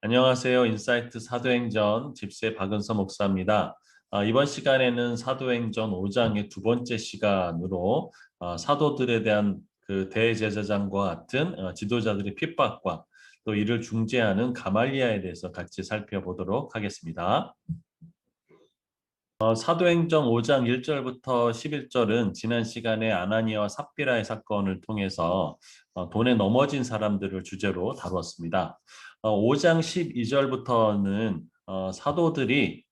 안녕하세요. 인사이트 사도행전 집세 박은서 목사입니다. 이번 시간에는 사도행전 5장의 두 번째 시간으로 사도들에 대한 그 대제사장과 같은 지도자들의 핍박과 또 이를 중재하는 가말리아에 대해서 같이 살펴보도록 하겠습니다. 사도행전 5장 1절부터 11절은 지난 시간에 아나니아와 삽비라의 사건을 통해서 돈에 넘어진 사람들을 주제로 다루었습니다. 5장 12절부터는 사도들이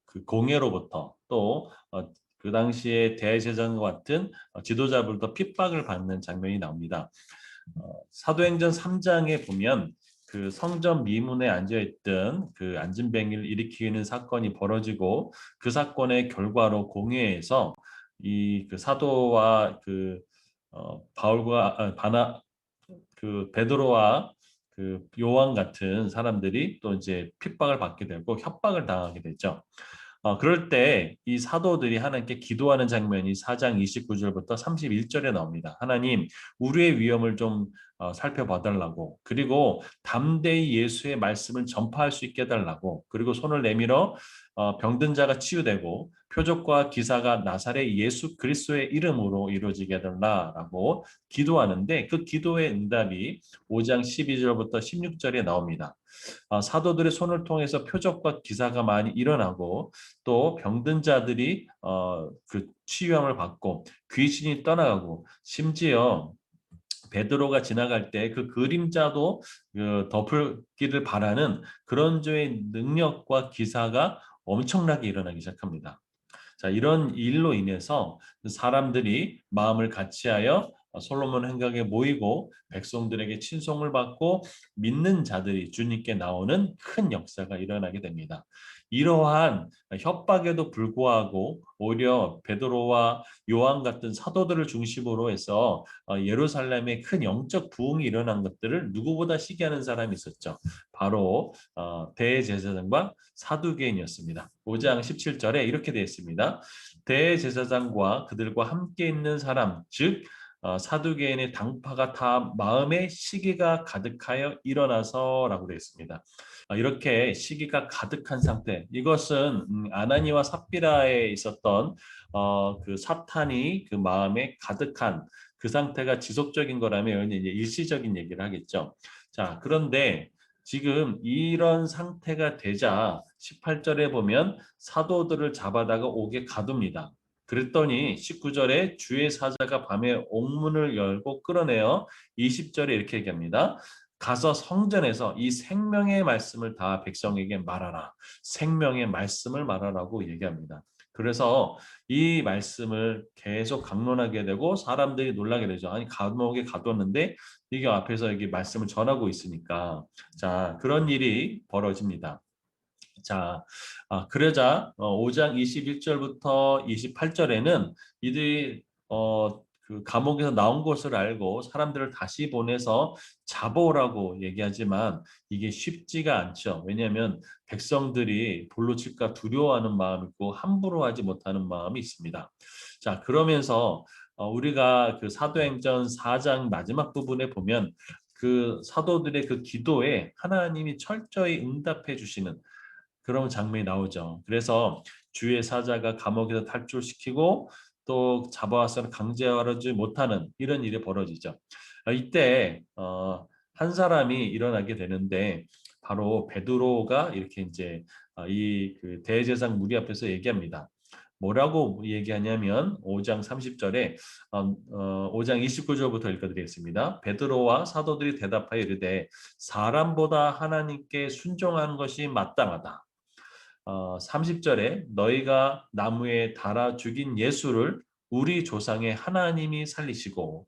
그 공회로부터 또 그 당시에 대제사장과 같은 지도자들부터 핍박을 받는 장면이 나옵니다. 사도행전 3장에 보면 그 성전 미문에 앉아있던 그 안진뱅이를 일으키는 사건이 벌어지고 그 사건의 결과로 공회에서 이 그 사도와 그 바울과 바나 그 베드로와 그 요한 같은 사람들이 또 이제 핍박을 받게 되고 협박을 당하게 되죠. 그럴 때 이 사도들이 하나님께 기도하는 장면이 4장 29절부터 31절에 나옵니다. 하나님, 우리의 위험을 좀 살펴봐달라고, 그리고 담대히 예수의 말씀을 전파할 수 있게 해달라고, 그리고 손을 내밀어 병든 자가 치유되고 표적과 기사가 나사렛 예수 그리스도의 이름으로 이루어지게 해달라고 기도하는데, 그 기도의 응답이 5장 12절부터 16절에 나옵니다. 사도들의 손을 통해서 표적과 기사가 많이 일어나고 또 병든 자들이 그 치유함을 받고 귀신이 떠나가고 심지어 베드로가 지나갈 때 그 그림자도 그 덮을기를 바라는 그런 주의 능력과 기사가 엄청나게 일어나기 시작합니다. 자, 이런 일로 인해서 사람들이 마음을 같이하여 솔로몬 행각에 모이고 백성들에게 친송을 받고 믿는 자들이 주님께 나오는 큰 역사가 일어나게 됩니다. 이러한 협박에도 불구하고 오히려 베드로와 요한 같은 사도들을 중심으로 해서 예루살렘에 큰 영적 부흥이 일어난 것들을 누구보다 시기하는 사람이 있었죠. 바로 대제사장과 사두개인이었습니다. 5장 17절에 이렇게 되어 있습니다. 대제사장과 그들과 함께 있는 사람, 즉 사두개인의 당파가 다 마음에 시기가 가득하여 일어나서라고 되어 있습니다. 이렇게 시기가 가득한 상태. 이것은 아나니와 삽비라에 있었던 그 사탄이 그 마음에 가득한 그 상태가 지속적인 거라면 이제 일시적인 얘기를 하겠죠. 자, 그런데 지금 이런 상태가 되자 18절에 보면 사도들을 잡아다가 옥에 가둡니다. 그랬더니 19절에 주의 사자가 밤에 옥문을 열고 끌어내어 20절에 이렇게 얘기합니다. 가서 성전에서 이 생명의 말씀을 다 백성에게 말하라. 생명의 말씀을 말하라고 얘기합니다. 그래서 이 말씀을 계속 강론하게 되고 사람들이 놀라게 되죠. 아니 감옥에 가뒀는데 이게 앞에서 이게 말씀을 전하고 있으니까 자 그런 일이 벌어집니다. 자, 그러자 5장 21절부터 28절에는 이들이 그 감옥에서 나온 것을 알고 사람들을 다시 보내서 잡아오라고 얘기하지만 이게 쉽지가 않죠. 왜냐하면 백성들이 볼로 칠까 두려워하는 마음이 있고 함부로 하지 못하는 마음이 있습니다. 자, 그러면서 우리가 그 사도행전 4장 마지막 부분에 보면 그 사도들의 그 기도에 하나님이 철저히 응답해 주시는 그런 장면이 나오죠. 그래서 주의 사자가 감옥에서 탈출시키고 또 잡아와서는 강제하지 못하는 이런 일이 벌어지죠. 이때 한 사람이 일어나게 되는데 바로 베드로가 이렇게 이제 이그 대제사장 무리 앞에서 얘기합니다. 뭐라고 얘기하냐면 5장 30절에 5장 29절부터 읽어드리겠습니다. 베드로와 사도들이 대답하여 이르되 사람보다 하나님께 순종하는 것이 마땅하다. 30절에 너희가 나무에 달아 죽인 예수를 우리 조상의 하나님이 살리시고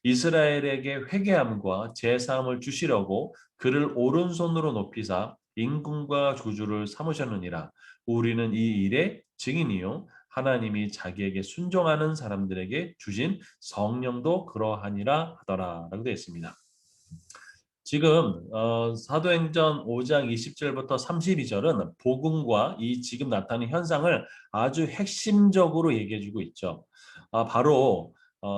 이스라엘에게 회개함과 제사함을 주시려고 그를 오른손으로 높이사 임금과 주주를 삼으셨느니라. 우리는 이 일의 증인이요 하나님이 자기에게 순종하는 사람들에게 주신 성령도 그러하니라 하더라라고 되어 있습니다. 지금 사도행전 5장 20절부터 32절은 복음과 이 지금 나타나는 현상을 아주 핵심적으로 얘기해주고 있죠. 바로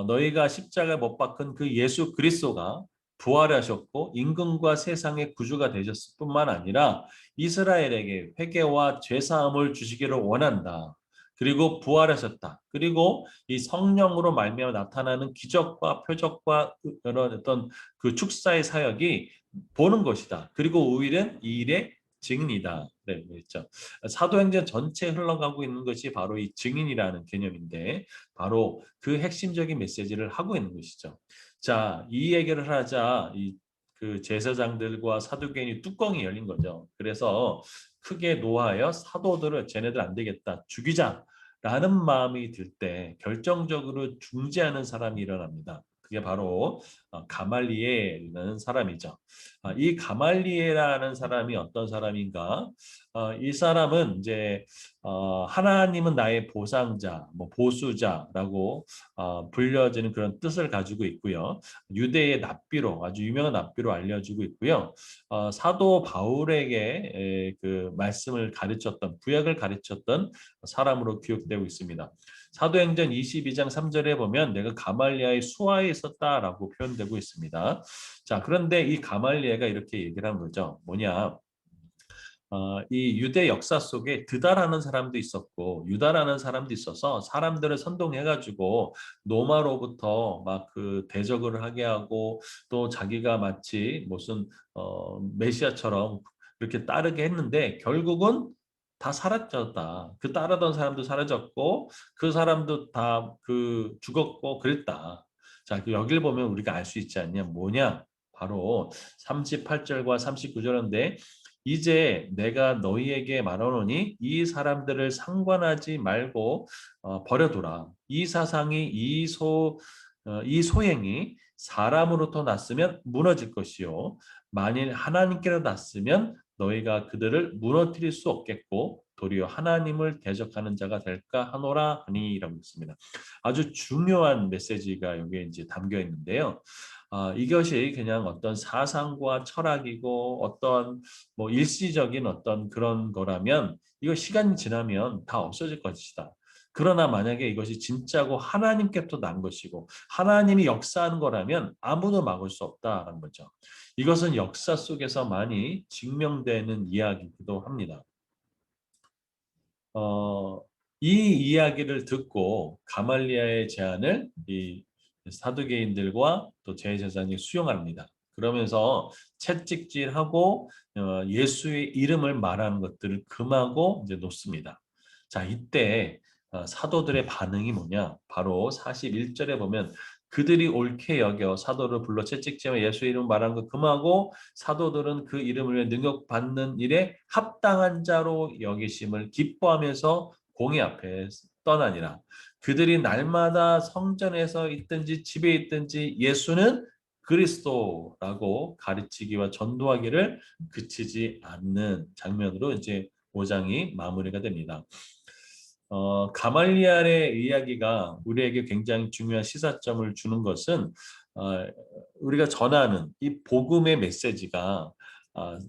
너희가 십자가에 못 박은 그 예수 그리스도가 부활하셨고 임금과 세상의 구주가 되셨을 뿐만 아니라 이스라엘에게 회개와 죄사함을 주시기를 원한다. 그리고 부활하셨다. 그리고 이 성령으로 말미암아 나타나는 기적과 표적과 그런 어떤 그 축사의 사역이 보는 것이다. 그리고 오히려 이 일의 증인이다. 네, 그렇죠. 사도행전 전체에 흘러가고 있는 것이 바로 이 증인이라는 개념인데 바로 그 핵심적인 메시지를 하고 있는 것이죠. 자, 이 얘기를 하자 이 그 제사장들과 사두개인이 뚜껑이 열린 거죠. 그래서 크게 노하여 사도들을 쟤네들 안 되겠다 죽이자라는 마음이 들 때 결정적으로 중재하는 사람이 일어납니다. 그게 바로 가말리엘이라는 사람이죠. 이 가말리엘이라는 사람이 어떤 사람인가? 이 사람은 이제 하나님은 나의 보상자, 뭐 보수자라고 불려지는 그런 뜻을 가지고 있고요. 유대의 납비로 아주 유명한 납비로 알려지고 있고요. 사도 바울에게 그 말씀을 가르쳤던 구약을 가르쳤던 사람으로 기억되고 있습니다. 사도행전 22장 3절에 보면 내가 가말리아의 수하에 있었다라고 표현되고 있습니다. 자, 그런데 이 가말리아가 이렇게 얘기를 한 거죠. 뭐냐? 이 유대 역사 속에 드다라는 사람도 있었고 유다라는 사람도 있어서 사람들을 선동해가지고 로마로부터 막 그 대적을 하게 하고 또 자기가 마치 무슨 메시아처럼 그렇게 따르게 했는데 결국은 다 사라졌다. 그 따르던 사람도 사라졌고 그 사람도 다 그 죽었고 그랬다. 자, 그 여기를 보면 우리가 알 수 있지 않냐? 뭐냐? 바로 38절과 39절인데 이제 내가 너희에게 말하노니 이 사람들을 상관하지 말고 버려두라. 이 사상이 이 소행이 사람으로부터 났으면 무너질 것이요. 만일 하나님께로 났으면 너희가 그들을 무너뜨릴 수 없겠고 도리어 하나님을 대적하는 자가 될까 하노라 하니라고 있습니다. 아주 중요한 메시지가 여기에 이제 담겨 있는데요. 이것이 그냥 어떤 사상과 철학이고 어떤 뭐 일시적인 어떤 그런 거라면 이거 시간이 지나면 다 없어질 것이다. 그러나 만약에 이것이 진짜고 하나님께부터 난 것이고 하나님이 역사하는 거라면 아무도 막을 수 없다라는 거죠. 이것은 역사 속에서 많이 증명되는 이야기이기도 합니다. 어, 이 이야기를 듣고 가말리아의 제안을 이 사두개인들과 또 제사장이 수용합니다. 그러면서 채찍질하고 예수의 이름을 말하는 것들을 금하고 이제 놓습니다. 자, 이때 사도들의 반응이 뭐냐? 바로 41절에 보면 그들이 옳게 여겨 사도를 불러 채찍질하며 예수의 이름 말하는 것 금하고 사도들은 그 이름을 위해 능력받는 일에 합당한 자로 여기심을 기뻐하면서 공의 앞에 떠나니라. 그들이 날마다 성전에서 있든지 집에 있든지 예수는 그리스도라고 가르치기와 전도하기를 그치지 않는 장면으로 이제 5장이 마무리가 됩니다. 가말리알의 이야기가 우리에게 굉장히 중요한 시사점을 주는 것은 어, 우리가 전하는 이 복음의 메시지가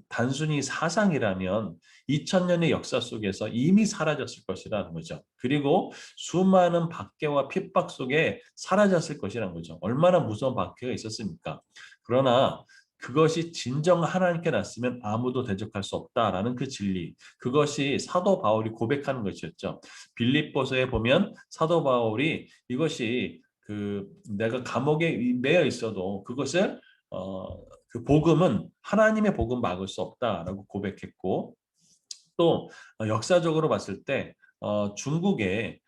단순히 사상이라면 2000년의 역사 속에서 이미 사라졌을 것이라는 거죠. 그리고 수많은 박해와 핍박 속에 사라졌을 것이라는 거죠. 얼마나 무서운 박해가 있었습니까? 그러나 그것이 진정 하나님께 났으면 아무도 대적할 수 없다라는 그 진리, 그것이 사도 바울이 고백하는 것이었죠. 빌립보서에 보면 사도 바울이 이것이 그 내가 감옥에 매여 있어도 그것을 그 복음은 하나님의 복음 막을 수 없다라고 고백했고 또 역사적으로 봤을 때 중국에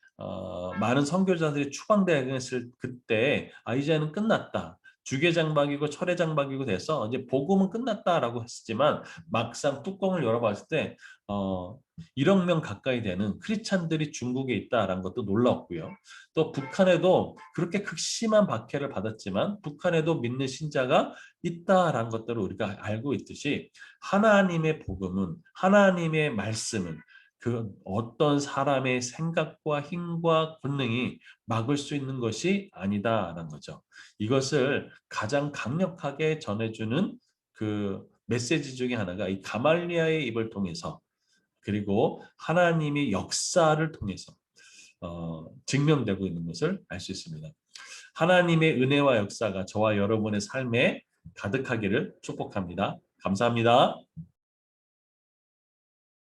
많은 선교사들이 추방당했을 그때 이제는 끝났다. 주계장박이고 철회장박이고 돼서 이제 복음은 끝났다라고 했지만 막상 뚜껑을 열어봤을 때 1억 명 가까이 되는 크리스찬들이 중국에 있다라는 것도 놀랍고요. 또 북한에도 그렇게 극심한 박해를 받았지만 북한에도 믿는 신자가 있다라는 것들을 우리가 알고 있듯이 하나님의 복음은 하나님의 말씀은 그 어떤 사람의 생각과 힘과 권능이 막을 수 있는 것이 아니다라는 거죠. 이것을 가장 강력하게 전해주는 그 메시지 중에 하나가 이 가말리아의 입을 통해서 그리고 하나님의 역사를 통해서 증명되고 있는 것을 알 수 있습니다. 하나님의 은혜와 역사가 저와 여러분의 삶에 가득하기를 축복합니다. 감사합니다.